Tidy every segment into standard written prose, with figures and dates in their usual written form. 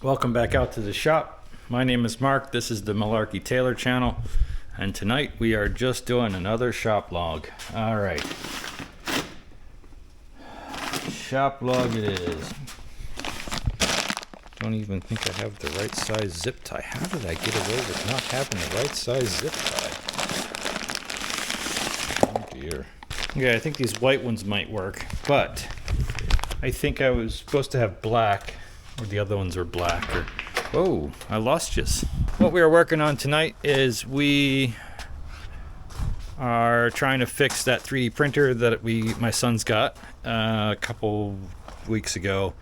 Welcome back out to the shop. My name is Mark. This is the Malarkey Taylor channel, and tonight we are just doing another shop log. All right, shop log it is. Don't even think I have the right size zip tie. How did I get away with not having the right size zip tie? Oh dear. Yeah, I think these white ones might work, but I think I was supposed to have black. Or the other ones are black. Or oh, I lost you. What we are working on tonight is we are trying to fix that 3D printer that my son's got a couple weeks ago.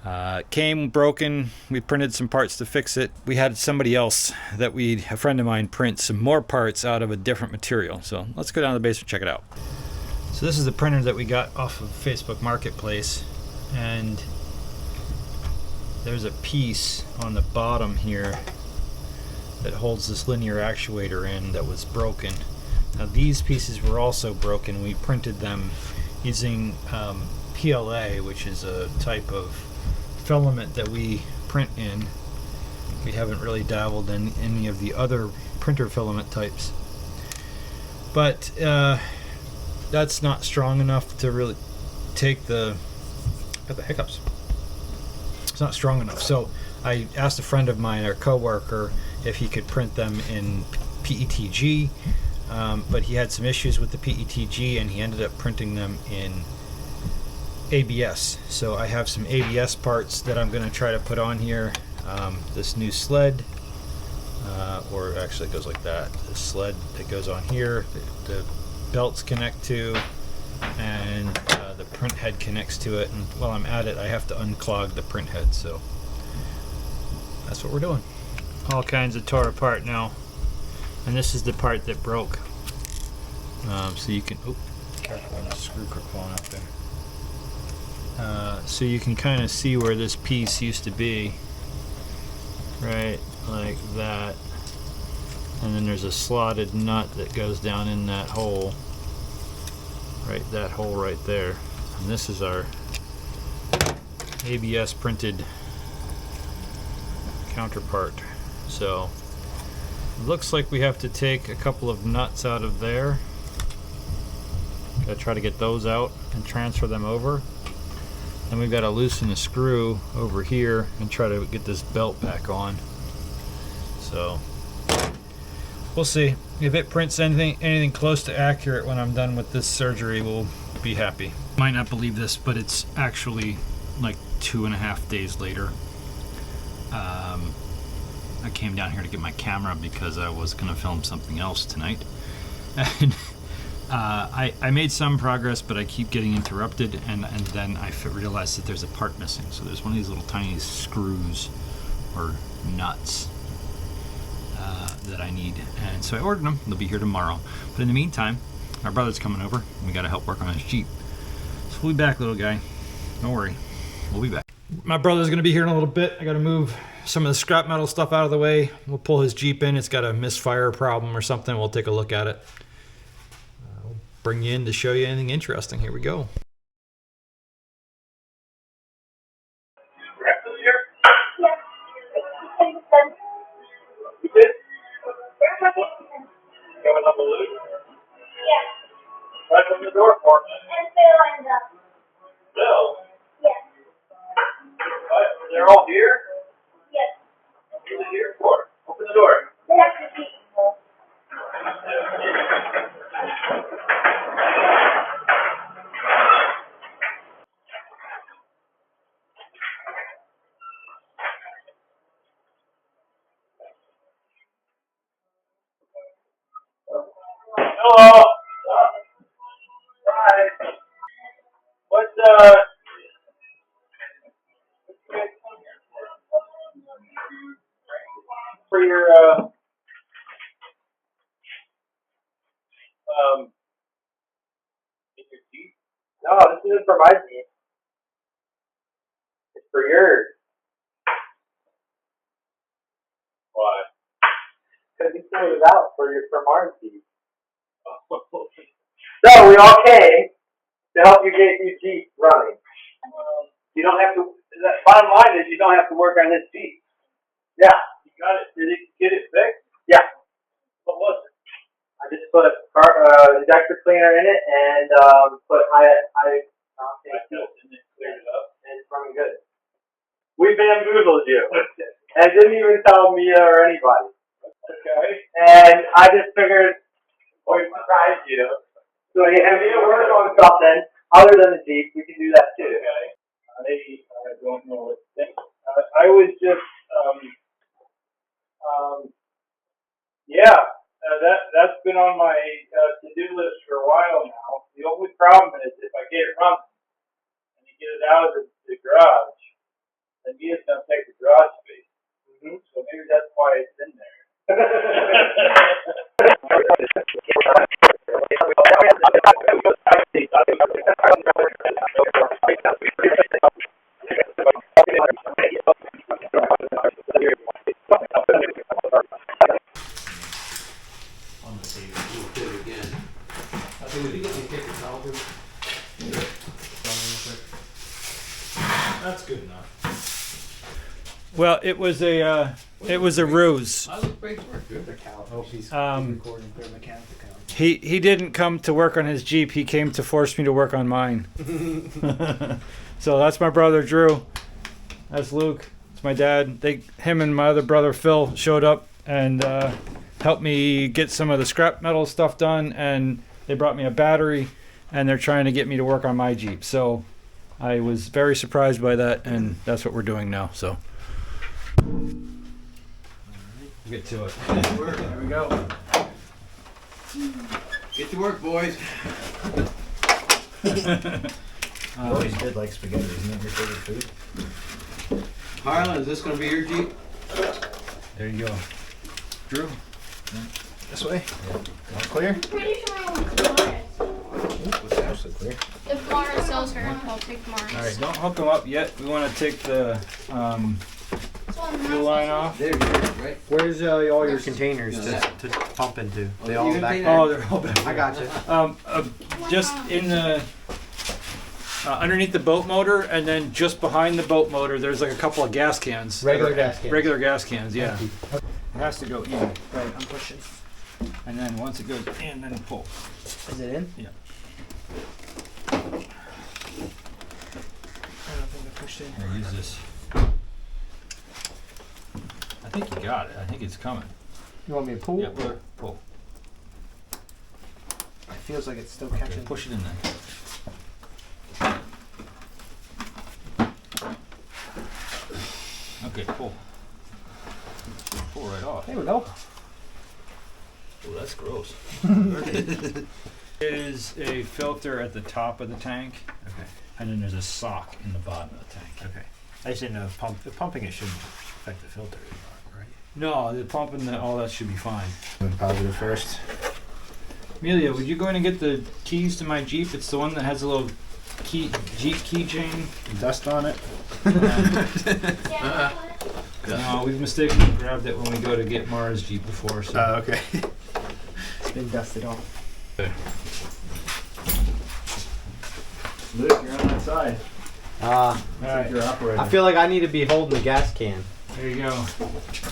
It came broken. We printed some parts to fix it. We had somebody else a friend of mine, print some more parts out of a different material. So let's go down to the basement and check it out. So this is the printer that we got off of Facebook Marketplace, and there's a piece on the bottom here that holds this linear actuator in that was broken. Now these pieces were also broken. We printed them using PLA, which is a type of filament that we print in. We haven't really dabbled in any of the other printer filament types. But that's not strong enough to really take the hiccups. It's not strong enough. So I asked a friend of mine, our co-worker, if he could print them in PETG, but he had some issues with the PETG and he ended up printing them in ABS. So I have some ABS parts that I'm going to try to put on here. This new sled, or actually it goes like that. The sled that goes on here, the belts connect to, and the print head connects to it, and while I'm at it I have to unclog the print head, so that's what we're doing. All kinds of tore apart now, and this is the part that broke. So you can, oh, careful on the screw falling out there. So you can kind of see where this piece used to be, right, like that, and then there's a slotted nut that goes down in that hole. Right, that hole right there. And this is our ABS printed counterpart. So it looks like we have to take a couple of nuts out of there. Gotta try to get those out and transfer them over. Then we've got to loosen a screw over here and try to get this belt back on. So we'll see. If it prints anything close to accurate when I'm done with this surgery, we'll be happy. Might not believe this, but it's actually like 2.5 days later. I came down here to get my camera because I was going to film something else tonight. And I made some progress, but I keep getting interrupted, and then I realized that there's a part missing. So there's one of these little tiny screws or nuts that I need, and so I ordered them. They'll be here tomorrow, but in the meantime our brother's coming over and we got to help work on his Jeep, so we'll be back, little guy, don't worry, we'll be back. My brother's gonna be here in a little bit. I got to move some of the scrap metal stuff out of the way. We'll pull his Jeep in. It's got a misfire problem or something. We'll take a look at it. I'll bring you in to show you anything interesting. Here we go. Going on the loop? Yeah. Right from the door for me. And Phil ends up. Phil? Yes. What? They're all here? Yes. What are they here for? Open the door. They have to keep. Hello. Hi. What's for your Jeep? No, this isn't for my Jeep. It's for yours. Why? Because he pulled it out for Mark's Jeep. So we all came to help you get your Jeep running. You don't have to The bottom line is you don't have to work on his Jeep. Yeah. You got it. Did he get it fixed? Yeah. What was it? I just put injector cleaner in it and put high and it cleared it up. And it's running good. We bamboozled you. And didn't even tell Mia or anybody. Okay. And I just figured we surprised you. So if you work on something other than the Jeep, we can do that too. Okay. I don't know what to think. I was just, that's been on my to-do list for a while now. The only problem is if I get it running and you get it out of the garage, then Mia's going to take the garage space. Mm-hmm. So maybe that's why it's in there. That's good enough. Well, it was a ruse. He didn't come to work on his Jeep. He came to force me to work on mine. So that's my brother Drew. That's Luke. It's my dad. Him and my other brother Phil showed up and helped me get some of the scrap metal stuff done. And they brought me a battery, and they're trying to get me to work on my Jeep. So I was very surprised by that, and that's what we're doing now. So. Get to it. There we go. Get to work, boys. I always did like spaghetti. Isn't that your favorite food? Harlan, is this going to be your Jeep? There you go. Drew? This way? Yeah. All clear? I'm pretty sure I want Mars. What's actually clear? If Mars sells her, I'll take Mars. Alright, don't hook them up yet. We want to take the fuel line off. They're yours, right? Where's all your containers to pump into? They all back there? Oh, they're all back. I got you. Just in the underneath the boat motor, and then just behind the boat motor, there's like a couple of gas cans. Regular gas cans. Regular gas cans, yeah. It has to go in. Right, I'm pushing. And then once it goes in, then pull. Is it in? Yeah. I don't think I pushed in. Here, use this. I think you got it. I think it's coming. You want me to pull? Yeah, pull. It feels like it's still Okay, catching. push it in there. Okay, pull. Pull right off. There we go. Oh, that's gross. Is a filter at the top of the tank, Okay. and then there's a sock in the bottom of the tank. Okay. I just didn't know if pumping it shouldn't affect the filter anymore, right? No, the pump and all that should be fine. Positive first. Amelia, would you go in and get the keys to my Jeep? It's the one that has a little Jeep keychain. Dust on it. No, we've mistakenly grabbed it when we go to get Mara's Jeep before. So. Okay. It's been dusted off. Luke, you're on that side. All Right. You're operating. I feel like I need to be holding the gas can. There you go.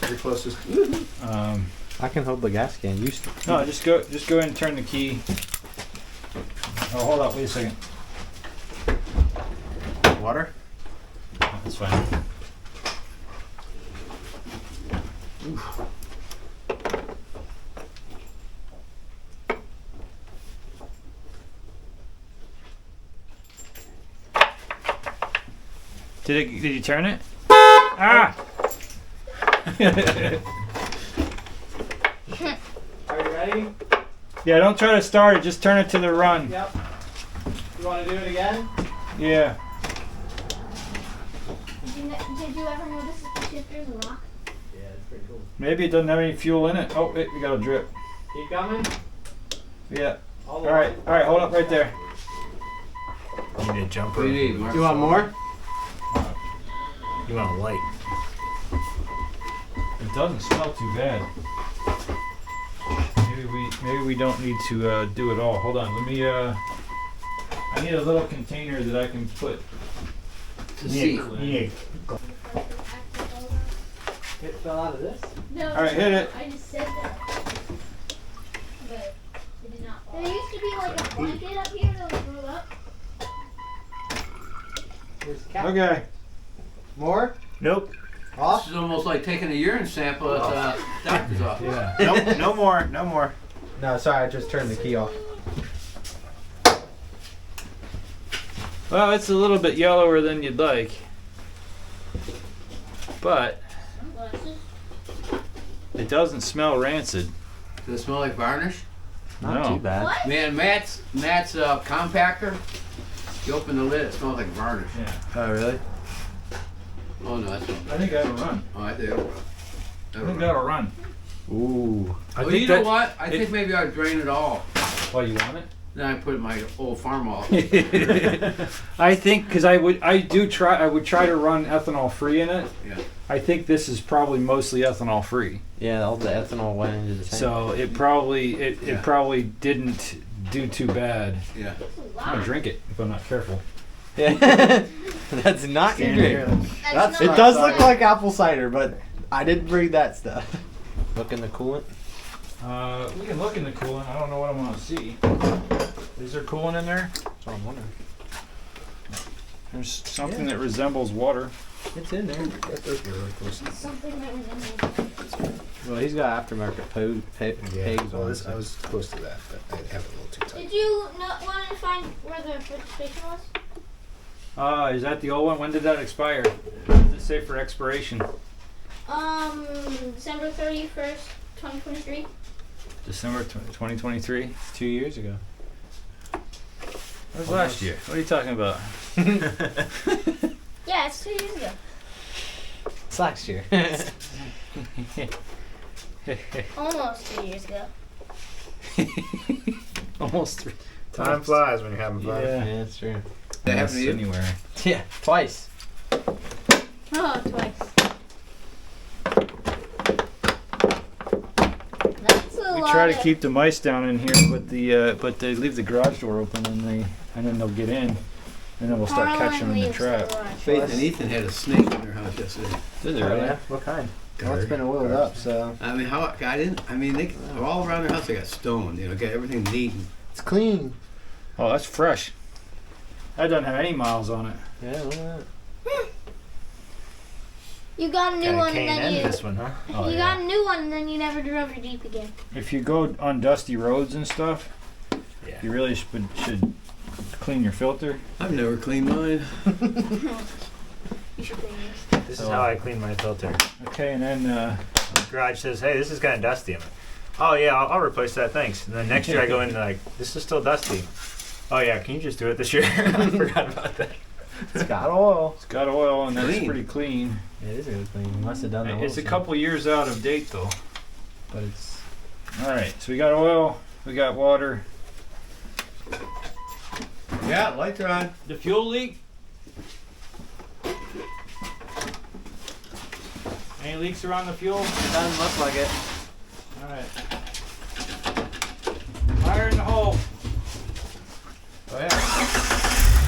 You're closest. I can hold the gas can. You No, just go ahead and turn the key. Oh, hold up, wait a second. Water? That's fine. Did you turn it? Ah! Are you ready? Yeah, don't try to start it. Just turn it to the run. Yep. You want to do it again? Yeah. Did you ever notice that the shifter's a rock? Yeah, it's pretty cool. Maybe it doesn't have any fuel in it. Oh, wait, we got a drip. Keep coming. Yeah. All right, hold up right there. You need a jumper. What do you need, Mark? You want more? You want a light. It doesn't smell too bad. Maybe we don't need to do it all. Hold on, let me. I need a little container that I can put to see. It fell out of this? No. All right, hit it. I just said that. But it did not fall. There used to be like a blanket up here that was rolled up. Where's the cat? Okay. More? Nope. Off? This is almost like taking a urine sample at the doctor's office. Yeah. Nope. No more. No more. No, sorry, I just turned the key off. Well, it's a little bit yellower than you'd like, but Sunglasses. it doesn't smell rancid. Does it smell like varnish? Not No. too bad. What? Man, Matt's compactor. You open the lid, it smells like varnish. Yeah. Oh, really? Oh no, that's not. I think that'll run. Oh, I think it'll run. I think that'll run. Ooh. I Oh, think you know that- what? I think maybe I'd drain it all. Well, you want it? Then I put it in my old farm off. I think because I would try to run ethanol free in it. Yeah. I think this is probably mostly ethanol free. Yeah, all the ethanol went into the tank. So it probably Yeah. probably didn't do too bad. Yeah. I'm gonna drink it if I'm not careful. Yeah. That's not your drink. That's It not does cider. look like apple cider, but I didn't bring that stuff. Look in the coolant. We can look in the coolant. I don't know what I want to see. Is there coolant in there? That's what I'm wondering. There's something that resembles water. It's in there. Something that was in there. Well, he's got aftermarket pegs on. I was close to that, but I have it a little too tight. Did you not want to find where the registration was? Is that the old one? When did that expire? What does it say for expiration? December 31st, 2023. December 2023. 2 years ago. That was last year. What are you talking about? Yeah, it's 2 years ago. It's last year. Almost 2 years ago. Almost 3 Time times. flies when you're having fun. Yeah. Yeah, that's true. That happened to you? Anywhere. Yeah, twice. Oh, twice. That's a We lot. try to of- keep the mice down in here, but they leave the garage door open and then they'll get in, and then we'll start Caroline catching them in the leaves trap. garage. Faith and Ethan had a snake in their house yesterday. Did they Oh, really? yeah? What kind? Well, it's been oiled up, so I mean, they all around their house they got stoned. You know, get everything neat. And, it's clean. Oh, that's fresh. That doesn't have any miles on it. Yeah, look at that. You got a new one, and then you. this one, huh? Oh, you yeah. got a new one, and then you never drove your Jeep again. If you go on dusty roads and stuff, Yeah. you really should clean your filter. I've never cleaned mine. You should clean yours. This is how I clean my filter. Okay, and then The garage says, "Hey, this is kind of dusty." I'm like, "Oh yeah, I'll replace that. Thanks." And then next year I go in and like, "This is still dusty." Oh yeah, can you just do it this year? I forgot about that. It's got oil. it's got oil and that's Clean. pretty clean. It is really clean. You must have done the It's a oil couple years out of date though. change, but it's All right, so we got oil, we got water. Yeah, lights are on. The fuel leak. Any leaks around the fuel? doesn't look like it. All right. Fire in the hole. Oh yeah.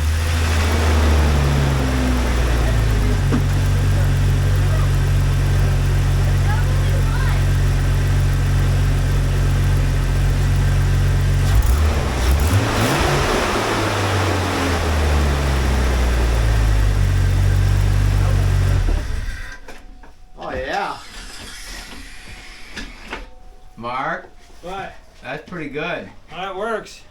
Oh yeah. Mark, What? that's pretty good. That works.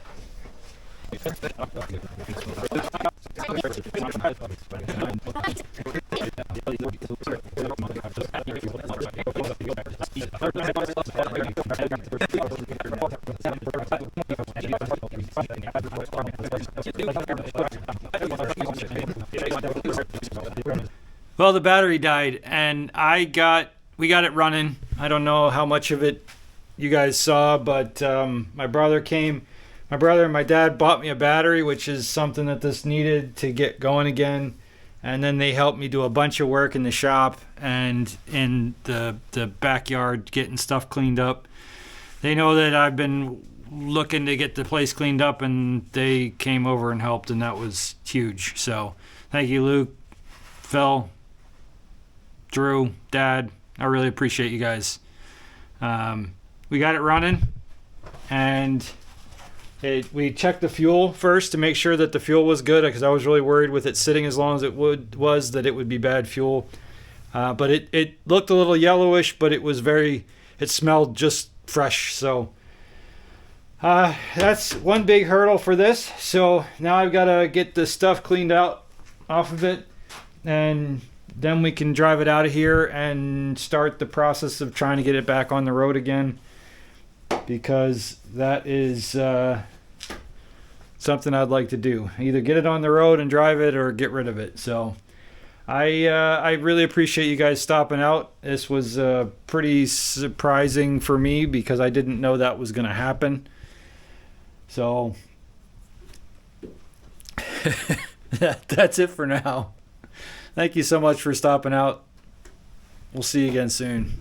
Well, the battery died, and we got it running. I don't know how much of it you guys saw, but my brother and my dad bought me a battery, which is something that this needed to get going again. And then they helped me do a bunch of work in the shop and in the backyard, getting stuff cleaned up. They know that I've been looking to get the place cleaned up, and they came over and helped, and that was huge. So thank you, Luke, Phil, Drew, Dad, I really appreciate you guys. We got it running, and we checked the fuel first to make sure that the fuel was good, because I was really worried with it sitting as long as it was that it would be bad fuel. But it looked a little yellowish, but it smelled just fresh. So that's one big hurdle for this. So now I've got to get the stuff cleaned out off of it, and then we can drive it out of here and start the process of trying to get it back on the road again, because that is something I'd like to do. Either get it on the road and drive it, or get rid of it. So I really appreciate you guys stopping out. This was pretty surprising for me, because I didn't know that was going to happen. So that's it for now. Thank you so much for stopping out. We'll see you again soon.